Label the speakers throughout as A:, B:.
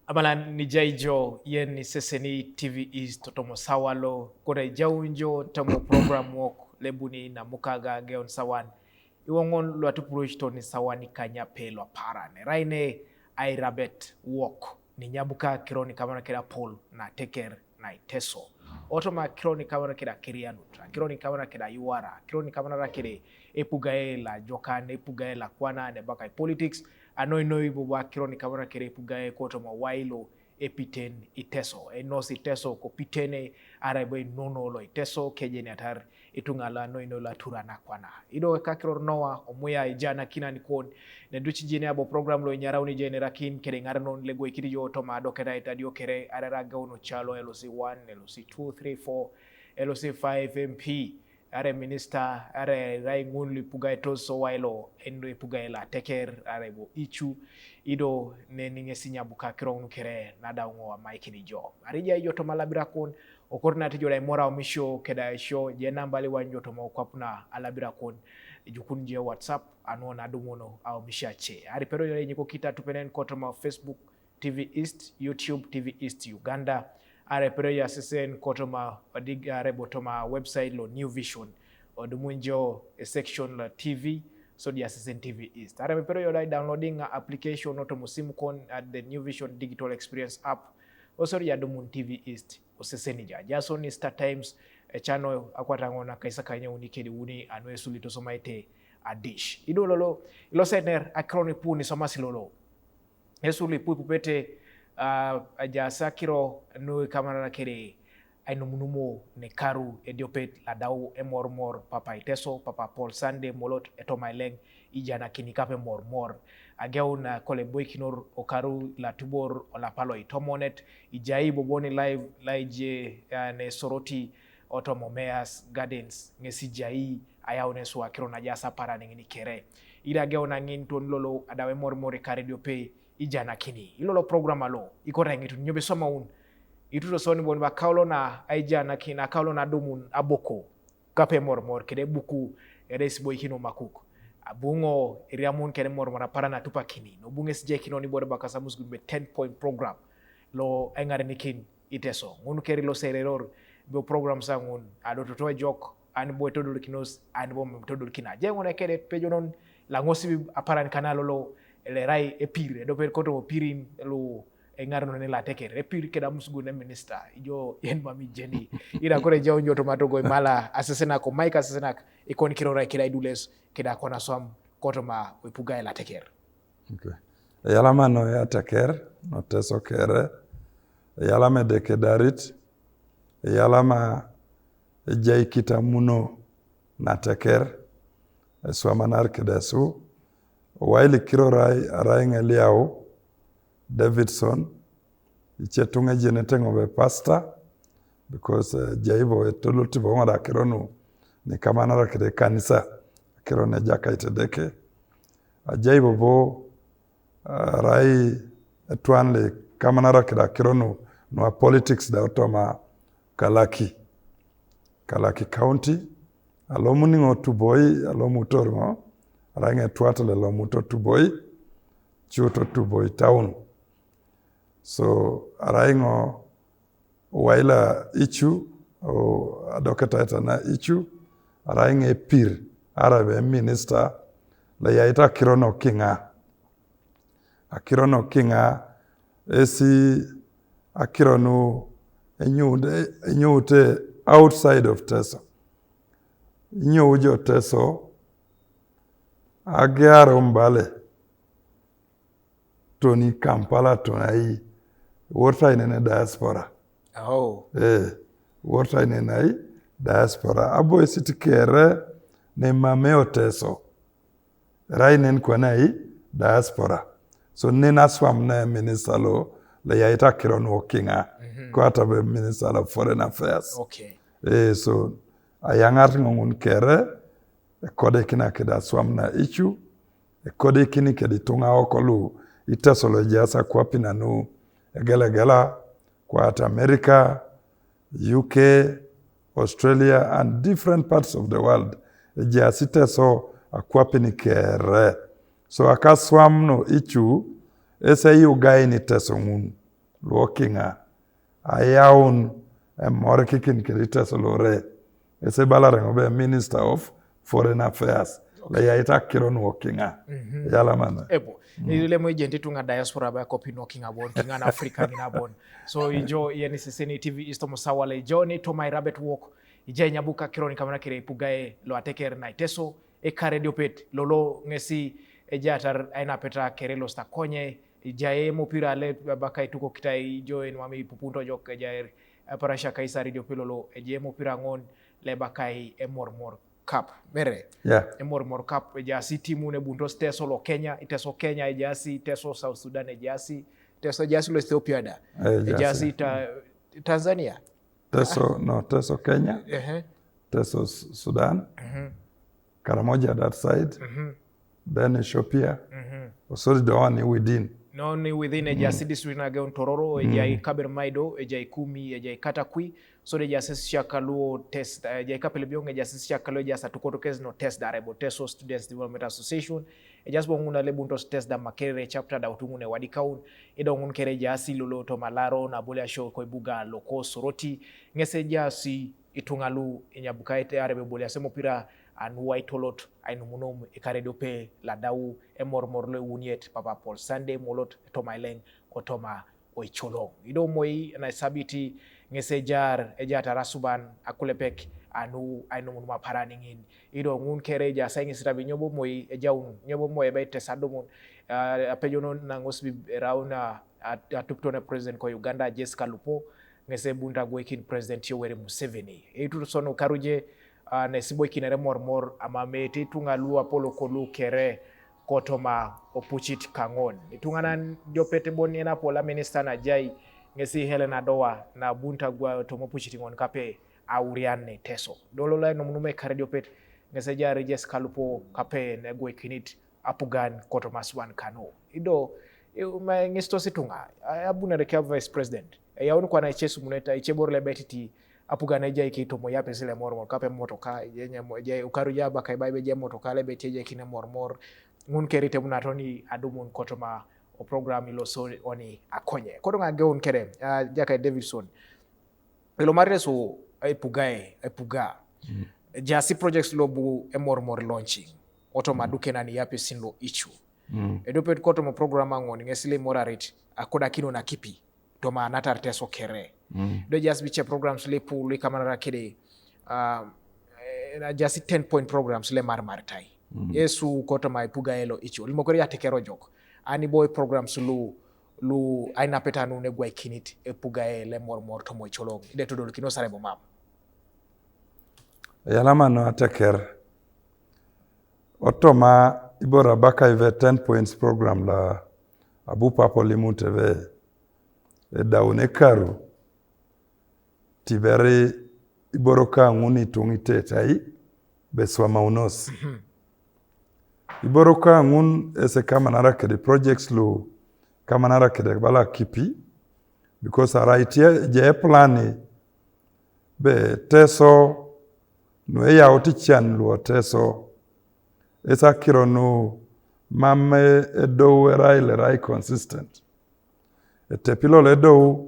A: Amala ni jaijo yen ni seseni TV East totomo sawalo kore jaunjo tamo program wok lebuni na mukaga geon sawan iwongon luatu purushto ni sawani kanya pelo parane raine Airabet Wok ni nyabuka kironi kamana kira Paul na teker na Iteso otoma kironi kamana kira kirianutra kironi kamana kira yuara kironi kamana kire epugae la jokane epugae la kwana ne baka politics anoi buba kironi kamana kire epugae kotoma wailo epiten Iteso enos Iteso ko pitene araibo nono lo Iteso kejeni atar itungala no la turana kwana ido kakiro Noah Omuya ijana kina nikon ne duchi jene abo program lo nyarauni jene rakin kere ngarnon lego ikiri yo toma dokera itadio kere arara gauno chalo LOC1 LOC2 3 4 LOC5 MP are minister are rai ngunli puga etoso wailo endo puga la teker are bo ichu ido ne ninge sinya buka kiro kere nada ngo maikini jo arija yo toma labira kon okorna tijo dai mora omisho keda show je nambali wanjo to mo kwapuna alabira kon jukun je WhatsApp anona dumuno au mishache ari pero yo nyiko kita tupenen kotoma Facebook TV East YouTube TV East Uganda are pero ya sesen kotoma odiga rebotoma website lo New Vision odumunjo section la TV so dia sesen TV East are pero yo dai downloading application otomo sim kon at the New Vision Digital Experience app osori ya dumun TV East osesenija jaso ni Star Times channel akwatangona kaisa kanya unikedi uni anwe sulito somaite adish idololo ilo sener akroni puni somasilolo esuli pupete ajasa kiro no kamera kere aino munumo ne karu ediopet ladau Emorimor papa Iteso papa Paul Sande Emolot Etomaileng ijana kinikape Emorimor ageuna Aisiboikino okaru la tubor la palo itomonet ijai boboni live laije ne soroti otomomeas gardens ngesi jai ayaune so akiro na jasa para ngini kere ira geuna ngin ton lolo adawe Emorimor kare diope ijana kini ilolo program alo ikora ngitu nyobe soma un ituto soni bon ba kaulo na aijana kina kaulo na dumun aboko kape Emorimor kede buku Aisiboikino makuku abungo iriamun kene Emorimor para na tupa kini no bunge sije kino ni bode bakasa musgu be 10-point program lo engare nikin Iteso ngunu keri lo sereror be program sangun adoto to jok an boy todul kinos an bom todul kina jengo na kede pejo non la ngosi aparan kanalo lo le rai e pire do per koto pirin lo engare no ne la teker e pire keda musgu ne minister ijo yen mami jeni ira kore jaw nyoto matogo mala asesena ko mike asesena e kon kiro rai keda idules keda kona som koto ma we puga la teker
B: okay yalama no ya teker no teso kere yalama de kedarit yalama jay kita muno na teker swamanar kedasu waili kiro rai ngeliao Davidson ichetunga jenetengo be pastor because jaibo etoluti bonga kironu ni kama nara kide kanisa kirone jaka itedeke jaibo bo rai etwanle kama nara kida kironu no politics da otoma Kalaki County alomuni ngotuboi alomutormo range twatale lomuto tuboi chuto tuboi town so araingo waila ichu o adoketa etana ichu arainge pir arabe minister la yaita kirono kinga akirono kinga esi akironu enyute outside of Teso nyujo Teso agiaro mbale Tony Kampala tonai worta inene diaspora worta inene diaspora abo esitikere ne mameo Teso rainen kwanai diaspora so nena swam na minister lo la yaita kirono kinga kwata be minister of foreign affairs so ayangar ngun kere kode kina keda swam na ichu kode kini kedi tunga okolu Iteso lo jasa kwa pinanu gela kwa America, UK, Australia and different parts of the world jasa Iteso akwa pinikere so akaswam no ichu ese yu gai ni Iteso ngun luokinga ayaun mor kikin kirita solore ese balarengo be Minister of Foreign Affairs la yaita kiron wokinga yala mana
A: ebo ile mo jenti tunga diaspora ba kopi no kinga bon kinga na Africa ngina bon so ijo yeni seseni TV istomo sawale joni to my Airabet Wok ije nyabuka kironi kamana kire ipugae lo ateker na Iteso e kare diopet lolo ngesi e jatar aina peta kerelo sta konye ijae mopira le baka ituko kitai jo en mami pupunto jok jaer parasha kaisari diopilolo eje mopira ngon le bakai Emorimor Cup mere Emorimor Cup ejasi timu ne bundos Teso lo Kenya Iteso Kenya ejasi Teso South Sudan ejasi Teso ejasi lo Ethiopia da ejasi Tanzania
B: Teso Kenya Teso Sudan Karamoja that side then Ethiopia sorry the one within
A: noni within ejasi district na geon Tororo ejai Kabermaido ejai Kumi ejai Katakwi so de jases shakaluo test ejai kapele bionge jases shakaluo jasa tukotokezi no test darebo Teso Students Development Association ejas bonguna lebuntos test da makere chapter da utungune wadikaun edo ngun kere jasi lolo to malaro na bolia show ko ibuga loko soroti ngese jasi itungalu inyabukaite arebe bolia semo pira anu waitolot ainu munom ikaredope ladau Emorimor le uniet papa Paul Sunday Emolot Etomaileng otoma oicholong ido moi na sabiti ngese jar ejata rasuban akulepek anu ainu munuma paraningin ido ngun kere ja saingi sitabi nyobo moi ejaun nyobo moi bete sadomon apejono na ngosbi rauna atuptone president ko Uganda Jessica Lupo ngese bunda gwekin president Yoweri Museveni itu sono karuje na Aisiboikino Emorimor amameti tungalu apolo kolu kere kotoma opuchit kangon itunganan jopete boni na pola minister na jai ngesi Helena Doa na bunta gwa tomo puchiti ngon kape auriane Teso dolola no munume kare jopete ngese jari Jessica Lupo kape na gwekinit apugan kotoma swan kano ido ngisto situnga abuna de vice president yaunu kwa na Ichesu muneta Icheborle betiti apugana jai ki tomo yape sile Emorimor kape motoka je ukaru jaba kai baibe je motoka le beteje kine Emorimor ngun kerite munatoni adumun kotoma o program ilo so oni akonye kodo nga geon kere jaka Davidson ilo mareso epuga jasi projects lobu Emorimor launching otoma duke nani yape sinlo ichu edopet kotoma program ngoni ngesile morarit akoda kino na kipi toma natar Teso kere do just biche programs le pour le kamera kede just 10 point programs le marmartai yesu kota mai puga elo icho limokori atekero jok ani boy programs lu aina petanu ne gwa kinit e puga ele Emorimor to moy cholong ide to dol kino sare bo mam
B: yalama no ateker otoma ibora baka ive 10 points program la abu papo limuteve daune karu tiberi iboroka nguni tungite tai beswa maunos iboroka ngun ese kama narake de projects lo kama narake de bala kipi because araitie je plani be Teso no ya otichan lo Teso esa kironu mame edo rai consistent etepilo ledo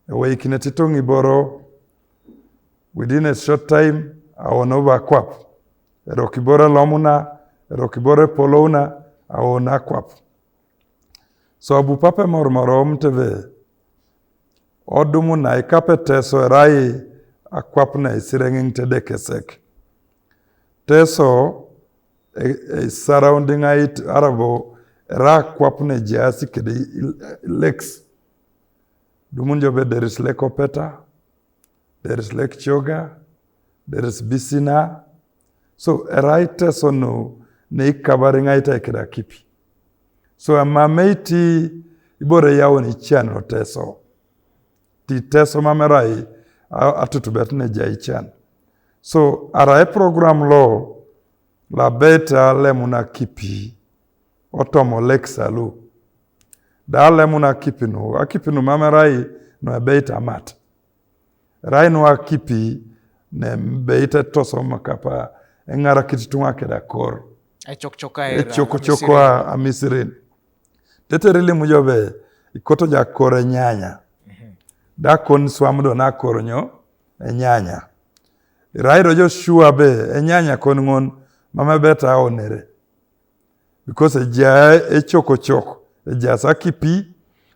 B: we kinetitongi boro within a short time awonova kwap erokibore lomuna erokibore polona awona kwap so abu papa Emorimor mteve odumu na ikape Teso rai akwap na isirenging tedekesek Teso surrounding it arabo ra kwap na jasi kede lakes dumunjobe there is Lake Opeta, there is Lake Choga, there is Bisina. So right Teso no ne covering ita kida kipi. So amameti ibore yao ni chan Teso. Ti Teso mamerai atutubet ne jai chan. So arai program lo la beta lemuna kipi otomo Lake Salu. Dale muna akipinu mamerai no beita mat rai no akipi ne beita toso makapa engara kititunga keda kor choko amisrin teterili mujobe ikoto jakore nyanya. Da kon swamdo na koronyo nyanya. Rairo Joshua be nyanya kon ngon mama beta onere. Because e choko ja kipi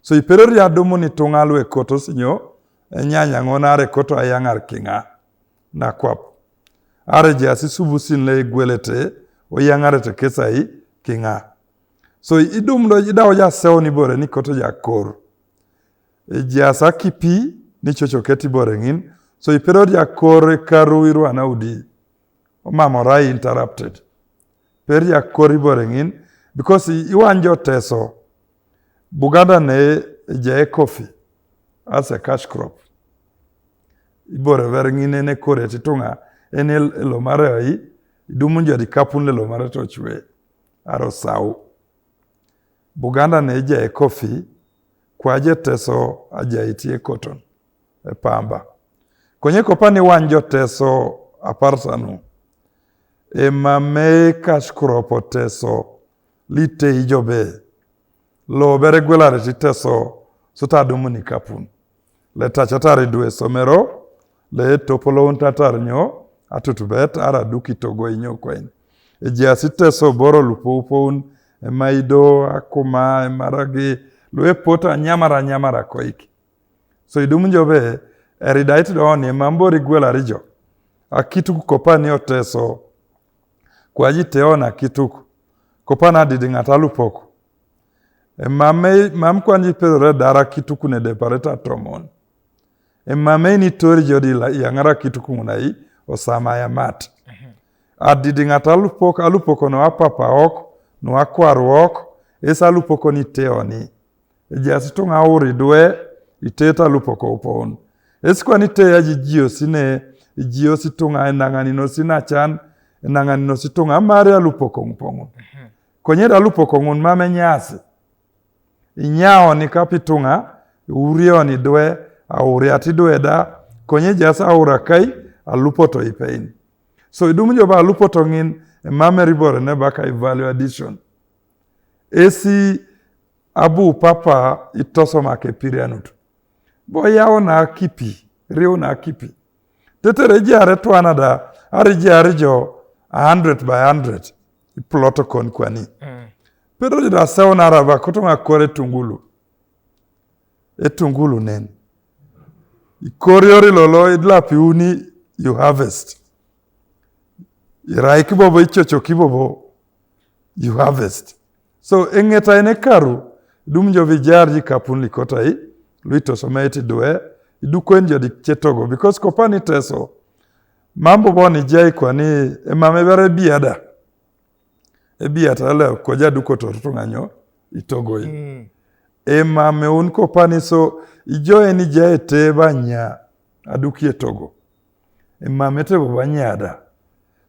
B: so ipero ya domo ni tongalo e koto sinyo nyanya ngonare koto ayangar kinga na kwap. Are jasi subusin le gwelete o yangare te kesai kinga. So idumdo idawo ja sewo ni bore ni koto ja kor. Jasa kipi ni chocho keti bore ngin. So ipero ja kor karu iru anaudi. O mamorai interrupted. Per ja kor bore ngin. Because iwanjo teso. Buganda ne jae coffee as a cash crop. Ibore ver ngine ne kore titunga ene lomare ai idumunja di kapun le lomare to chwe aro sau. Buganda ne jae coffee kwaje teso ajae tie cotton e pamba. Konye kopani wanjo teso aparsanu e mame cash crop teso lite ijobe lo bere gwelare ti teso suta dumuni kapun. Le tachatari duwe somero, le topolo untatar nyo, atutubet ara duki togo inyo kwen. Jasi teso boro lupo upon, maido, akuma, maragi, lue pota nyamara koiki. So idumunjo be, eridaiti dooni, mambori gwelare jo. Akituku kopani o teso, kwa jiteona kituku, kopana didingata lupoko. Mam kwanji pedore dara kituku ne depareta tomon. Mame ni tori jodi yangara kituku munai osama ya mat. Adidi ngata alupoko no apapa ok, no akwaru ok, esa alupoko ni teoni. Jasi tunga uri dwe, iteta alupoko upon. Esikwa ni te ya jijio sine, jio situnga enangani no sinachan, enangani no situnga amari alupoko mpongon. Konyeda alupoko ngun mame nyasi. Inyao ni kapitunga, urio ni dwe, auriati dwe da, konye jasa aurakai, alupoto ipein. So idumunjo ba alupoto ngin, mame ribore ne baka value addition. Esi abu papa itoso make pirianutu. Bo yao na kipi, rio na kipi. Tete reji aretu anada, ariji arijo 100 by 100, ploto kon kwani. Pero jida sewa naraba kutunga kore tungulu. Tungulu nen. Ikoriori lolo idla piuni you harvest. Irai kibobo ichocho kibobo you harvest. So engeta ene karu dumjo vijarji kapun likota hii luito someti dwe idukwenjo di chetogo because kopani teso mambo boni jai kwani emamebere biada. Ebiata le koja dukoto tunganyo itogo hii. Mame unko pani so ijoe ni jae te banya adukie togo. Mame te banyada.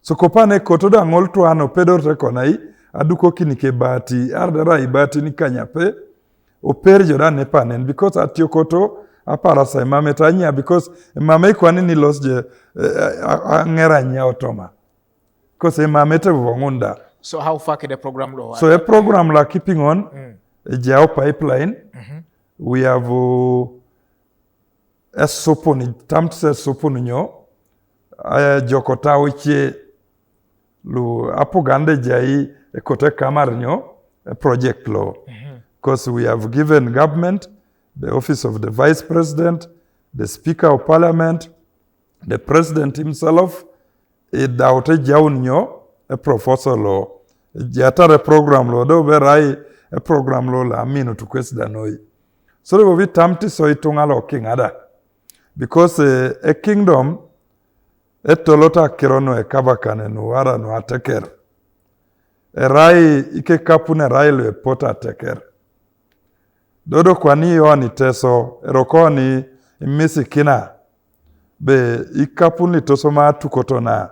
B: So kopane kotoda ngol tuano pedor rekona hii aduko kinike bati ardara ibati ni kanyape oper joda ne panen because atiokoto apara sa mame tanya because mame kwani ni los je ngera nya otoma. Because mame te bongunda.
A: So how far can the program go?
B: So a program like keeping on a geo pipeline. We have a soponi tamse soponyo jokota uche lu apogande jai ekote kamarnyo a project law. Because we have given government, the office of the vice president, the speaker of parliament, the president himself, daute jaunyo a proposal law. Jatare program law do berai a program law la amino to quest danoi. So we tamti so itungalo king ada. Because a kingdom etolota kirono e kabakane nuara no ateker. E rai ike kapune rai le pota ateker. Dodo kwani yo ni teso erokoni imisi kina be ikapuni tosoma tukotona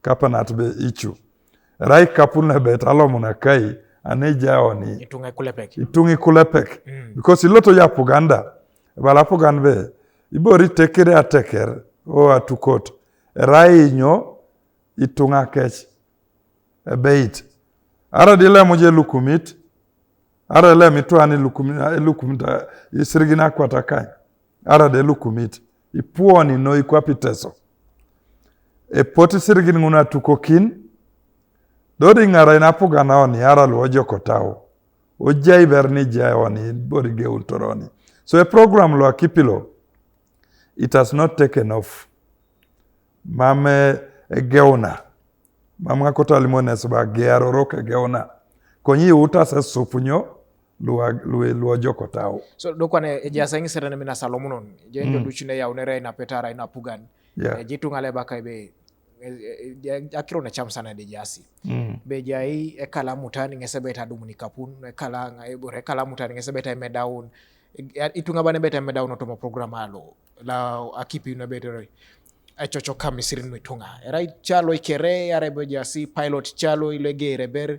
B: kapanat be ichu. Rai kapune be talomuna kai aneja oni itungi kulepek. Because iloto ya puganda bala puganbe ibori tekere ateker o atukot. Rai nyo itunga kech ebeit. Ara dile moje lukumit Ara le mitwani lukumita isirigina kwatakai. Ara de lukumit. Ipuoni no ikwapi Iteso. E poti sirigin nguna tukokin. Dodi ngara inapuga naoni ara luojo kotao. Ojai berni jai wani borige untoroni. So a program lo akipilo. It has not taken off. Mame geuna. Mama kota limone soba gearo roke geuna. Konyi uta se supunyo luojo kotao.
A: So dokwane ejasa ingi serene mina Salomonon. Jenjo duchine ya unere na petara ina pugan. Jitu ngale baka ibe akiro na chamsana de jasi. Bejai ekala mutani ngesebeta dumuni kapun. Ekala mutani ngesebeta medaun. Itunga bane beta medaun otomo programa alo. La akipi unabete chocho kami sirin mitunga. Erai chalo ikere arebe jasi pilot chalo ilege reber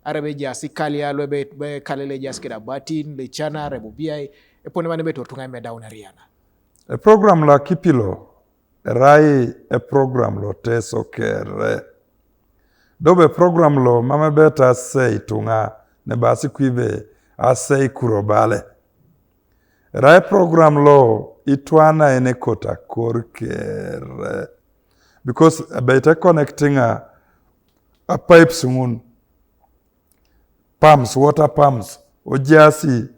A: arebe jasi kali alo be kalele jasi keda batin le chana arebe biai epone bane beto tunga medaun ariana.
B: A program la kipilo erai a program lo Iteso kere. Dobe program lo mama beta sei tunga ne basi kuive asei kurobale. Erai program lo itwana ene kota korkere. Because beta connecting a pipes ngun. Pumps, water pumps, o jasi,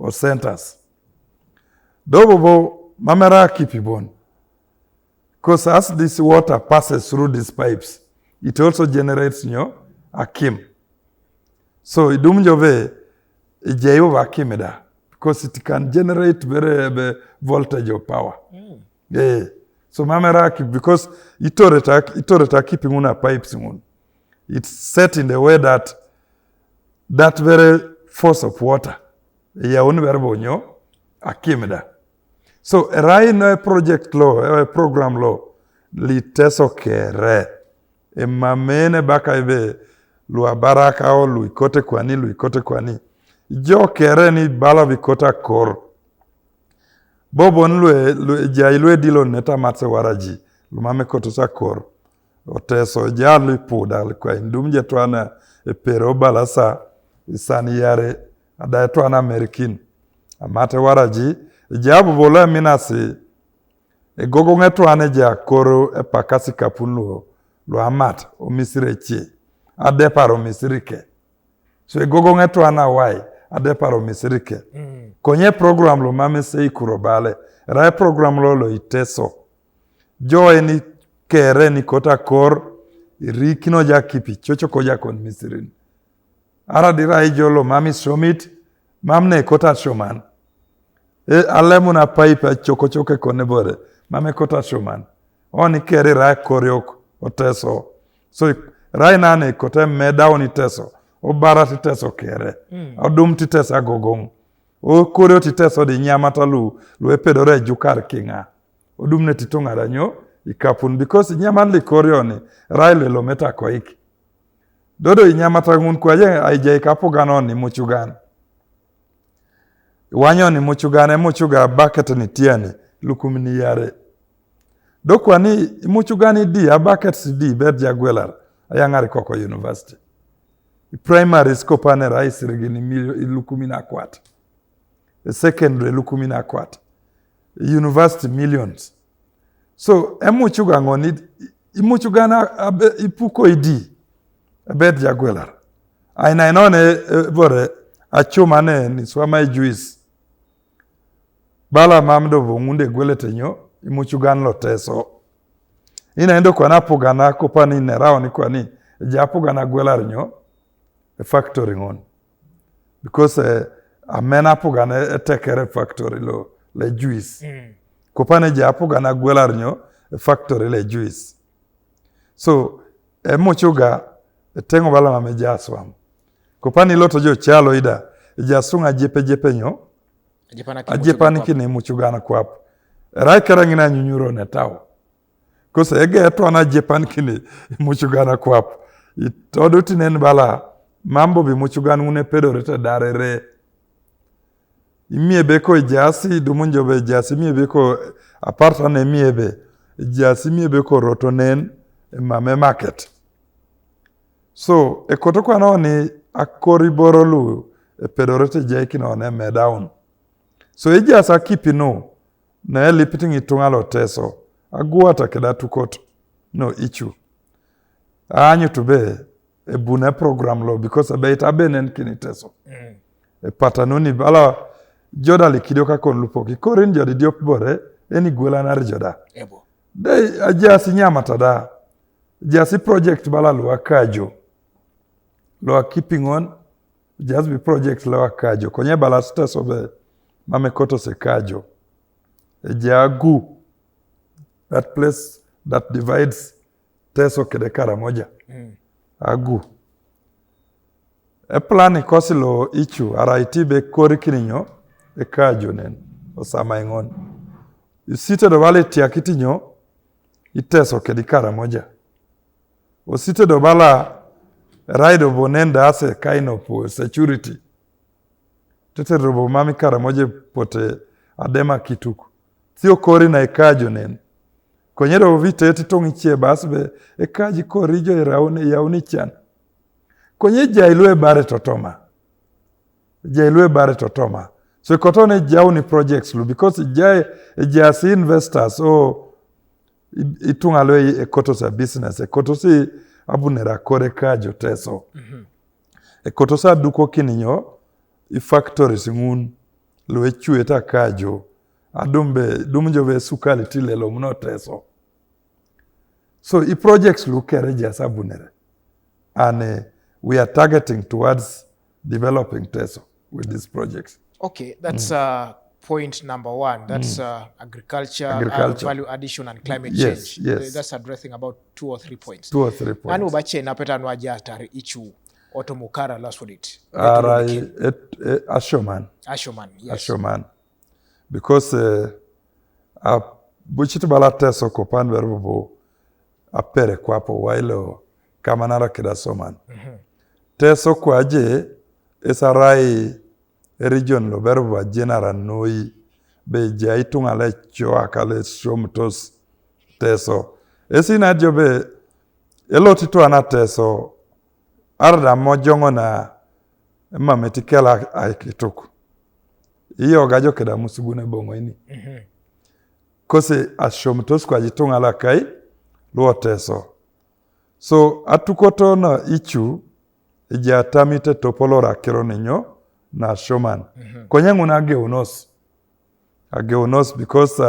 B: o centers. Dobo mamera kipibon. Because as this water passes through these pipes, it also generates a kim. So idumjove ijeyo vakimeda. Because it can generate very voltage of power. Yeah. So mamera because itoreta keeping una pipes ngun. It's set in the way that very force of water ya unverbonyo akimeda. So erai no project law, a program law li Iteso kere. E mamene baka ibe lua baraka o luikote kwani. Jo kere ni bala vikota kor. Bobon lue jailwe dilo neta matse waraji. Lumame koto sa kor. O Iteso jalu puda kwa indumje tuana pero balasa isani yare ada tuana Amerikin. Amate waraji jabu bola minasi gogo ngetuane ja koro pakasi kapunlo lo amat o misirechi adeparo misirike. So gogo ngetuana wai adeparo misirike. Konye program lo mame sei kurobale. Rai program lo Iteso. Jo ni kere ni kota kor irikino ja kipi chocho koja kon misirin. Ara dirai jolo mami shomit mamne kota shoman. Alemuna pipe choke kone bore. Mame kota shoman. Oni kere rai koryok o Iteso. So rai nane kote medaun Iteso. O barat Iteso kere. O dum Iteso agogong. O koryo Iteso di nyamata lu epedore jukar kinga. O dum ne titunga ranyo ikapun. Because nyaman li koryo ni rai lo meta koiki. Dodo inyamata ngun kwa jen aije ikapo ganon ni muchugan. Wanyo ni muchuga bucket ni tiani lukumini yare. Dokwa ni muchugani di a bucket si di bedja gwelar ayangari koko university. Primary skopane raisi regini lukumina kwat. Secondary lukumina kwat. University millions. So muchuga ngoni muchugana ipuko idi bedja gwelar. Aina inone bore achumane ni swama juice. Bala mamdo vungunde gwelete nyo imuchugan lo Iteso. Ina endo kwa napugana kupani nerao ni kwa ni japugana gwelar nyo factory ngon. Because amena pugana tekere factory lo le juice. Kupani japugana gwelar nyo factory le juice. So muchuga tengo bala mame jaswam. Kupani loto jo chalo ida jasunga jepe nyo ajepani kini muchugana kwapo. Rai karangina nyunyuro netao. Kose ege eto ana jepani kini muchugana kwapo. Itodo tinen bala mambo bi muchugana une pedo rete darere. Imie beko ijasi dumunjo be ijasi. Imie beko apartane imie be ijasi. Imie beko rotonen mame market. So ekoto kwa nao ni akori borolu pedorete jai kino ne me down. So eja sa kipino na lipiting itungalo teso. Aguata keda tukot no ichu. Anyu to be e bune program lo because abe itabenen kini teso. E patanuni bala joda likidoka kon lupo ki korin jodi diop bore eni gwela nar joda.
A: Ebo.
B: Dei ajasi nyama tada. Jasi project bala luwa kajo. Luwa keeping on. Just be project luwa kajo. Konye bala teso be mame koto se kajo. Ejagu. That place that divides teso kede kara moja. Agu. E plani kosilo ichu araitibe kori kininyo e kajo nen osama ingon. Usite do bale tiakitinyo iteso kede kara moja. Usite do bala ride bonenda ase kind of security. Tete robo mami kara moja pote adema kituku. Thio kori na e kajo nen. Konyero vite eti tongi chie basbe e kaji korijo yauni chan. Konye jailue bare totoma. Jailue bare totoma. So kotone jauni projects lu because jasi investors o itungalwe e kotosa business. E kotosi abunera kore kajo teso. E kotosa duko kininyo i factories ngun lu echu eta kajo. Dumjo ve sukali tile lo mno teso. So i projects lu kere jasa bunere. And we are targeting towards developing Teso with these projects.
A: Okay, that's point number one. That's agriculture, value addition, and climate change.
B: Yes.
A: That's addressing about 2 or 3 points.
B: 2 or 3 points.
A: Nanu bache napeta nwaja tari ichu otomukara last for it.
B: Ashoman.
A: Ashoman, yes.
B: Ashoman. Because buchitu bala Teso kopan verbo apere kwapo wailo kamanara kida soman. Teso kwaje esarai region lo berba general noi be jaitunga le choa kale somtos teso. Esina jobe elotitu ana teso arda mojongo na mametikela aikituku. Iyo gajo keda musugune bongo ini. Kose asomtos kwa jitunga la kai luo teso. So atukoto na ichu Ijatami te topolora kironinyo na shoman. Konyangu na ageunos. Ageunos because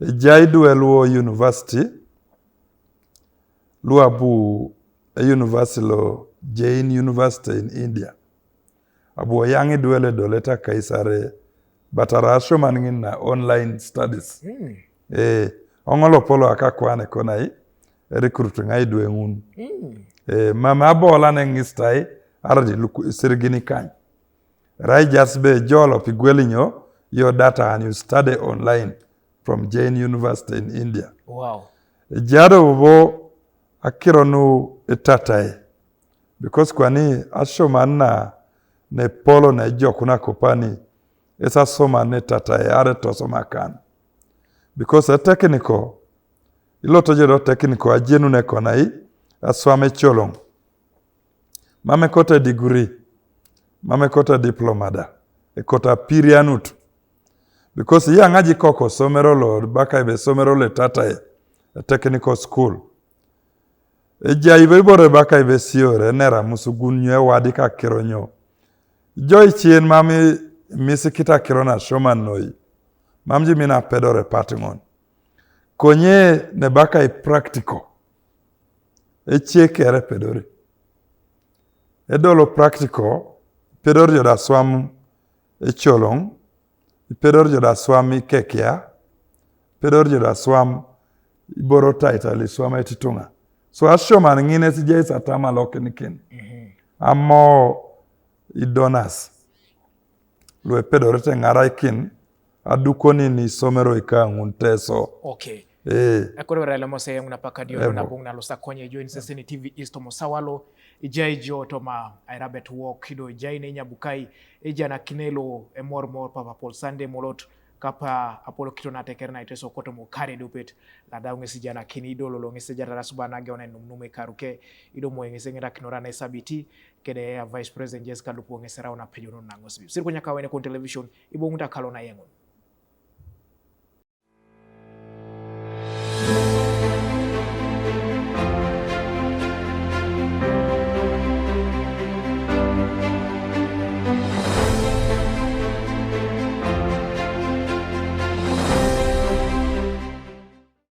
B: Jaidu eluo university. Luabu university lo Jain University in India. Abu yangi duele doleta kaisare batara shoman ngin na online studies. Ongolo polo akakwane konai recruiting ai duengun. Mama abola nengistai aradi luku sirgini kany. Rai jasbe jolo pigwelinyo your data and you study online from Jain University in India.
A: Wow.
B: Jado ubo akironu itatai. Because kwani ashoman ne polo na jokuna kopani esa soma ne tatai are tosoma kan. Because a technical iloto jedo technical ajenu ne konai aswame cholong. Mame kota degree. Mame kota diplomada. E kota pirianut. Because ya ngaji koko somerolo baka ibe somerolo tatae a technical school. Eja ibe bore baka ibe siore nera musugunye wadika kironyo. Joy chien mami misikita kirona shoman noi. Mamji mina pedore patingon. Konye ne baka i practical. Eche kere pedori. Edolo practical, pedori joda swam echolong, pedori joda swam kekia, pedori joda swam iboro taita li swam etitunga. So ashoman ngine sije satama lokenikin. Amo idonas. Lue pedori te ngaraikin, adukoni ni somero ika ngunteso.
A: Okay. Akoro rala mose nguna pakadio na bungna losa konye join seseni TV East Mosawalo ijaijo toma Airabet Wok kido ijaine nyabukai ija na kinelo Emorimor Papa Paul Sunday Emolot kapa Apollo kitona tekerna Iteso koto mo kare dupet la da ngesi jana kini dolo lo ngesi jara rasubana ge onen nume karuke ido mo ngesi ngira kinora na sabiti kede ya vice president Jessica Lupo ngesi raona pejono na ngosibi sir kunya kawene kon television ibo nguta kalona yengon